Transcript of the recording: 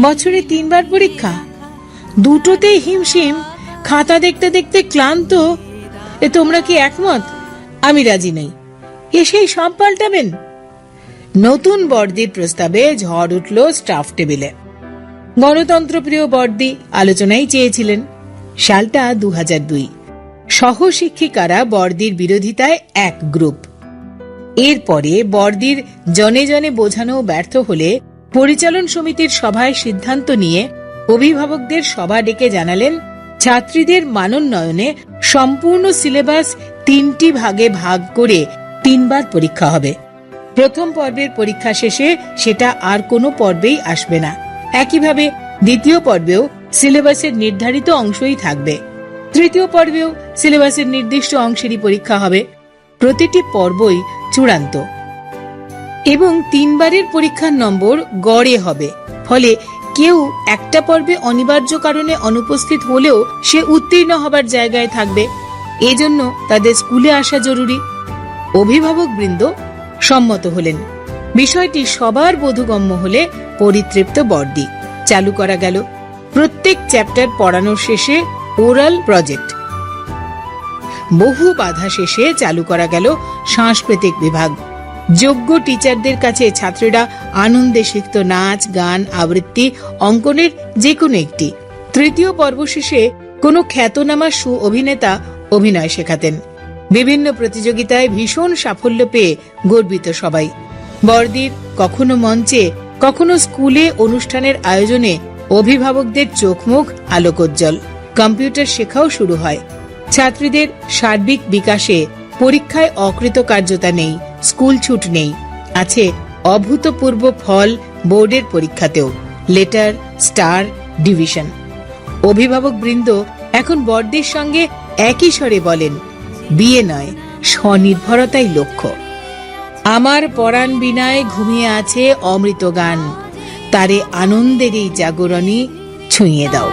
বছরে 3 বার পরীক্ষা, দুটোতেই হিমশিম, খাতা দেখতে দেখতে ক্লান্ত। তোমরা কি একমত? আমি রাজি নেই। এসেই সব পাল্টাবেন? নতুন বর্দির প্রস্তাবে ঝড় উঠল স্টাফ টেবিলে। গণতন্ত্রপ্রিয় বর্দি আলোচনায় চেয়েছিলেন। সালটা 2002। সহশিক্ষিকারা বর্দির বিরোধিতায় এক গ্রুপ। এরপরে বর্দির জনে জনে বোঝানো ব্যর্থ হলে পরিচালন সমিতির সভায় সিদ্ধান্ত নিয়ে অভিভাবকদের সভা ডেকে জানালেন, ছাত্রীদের মানোন্নয়নে সম্পূর্ণ সিলেবাস 3টি ভাগে ভাগ করে 3 বার পরীক্ষা হবে। প্রথম পর্বের পরীক্ষা শেষে সেটা আর কোনো পর্বেই আসবে না। একইভাবে দ্বিতীয় পর্বেও সিলেবাসের নির্ধারিত অংশই থাকবে। তৃতীয় পর্বেও সিলেবাসের নির্দিষ্ট অংশেরই পরীক্ষা হবে। প্রতিটি পর্বই চূড়ান্ত এবং 3 বারের পরীক্ষার নম্বর গড়ে হবে। ফলে কেউ একটা পর্বে অনিবার্য কারণে অনুপস্থিত হলেও সে উত্তীর্ণ হবার জায়গায় থাকবে। এজন্য তাদের স্কুলে আসা জরুরি। অভিভাবকবৃন্দ সম্মত হলেন। বিষয়টি সবার বোধগম্য হলে পরিতৃপ্ত বর্দি। চালু করা গেল প্রত্যেক চ্যাপ্টার পড়ানোর শেষে ওরাল প্রজেক্ট। বহু বাধা শেষে চালু করা গেল সাংস্কৃতিক বিভাগ। যোগ্য টিচারদের কাছে ছাত্রীরা আনন্দে শিখত নাচ, গান, আবৃত্তি, অঙ্কনের যে কোনো একটি। তৃতীয় পর্ব শেষে কোনো খ্যাতনামা সু অভিনেতা অভিনয় শেখাতেন। বিভিন্ন প্রতিযোগিতায় ভীষণ সাফল্য পেয়ে গর্বিত সবাই। বর্দির কখনো মঞ্চে, কখনো স্কুলে অনুষ্ঠানের আয়োজনে অভিভাবকদের চোখ মুখ আলোকোজ্জ্বল। কম্পিউটার শেখাও শুরু হয়। ছাত্রীদের সার্বিক বিকাশে পরীক্ষায় অকৃতকার্যতা নেই, স্কুল ছুট নেই। আছে অভূতপূর্ব ফল বোর্ডের পরীক্ষাতেও, লেটার, স্টার, ডিভিশন। অভিভাবক বৃন্দ এখন বর্দির সঙ্গে একই স্বরে বলেন, বিয়ে নয়, স্বনির্ভরতাই লক্ষ্য। আমার পরাণ বিনায় ঘুমিয়ে আছে অমৃত গান, তারে আনন্দের এই জাগরণী ছুঁয়ে দাও।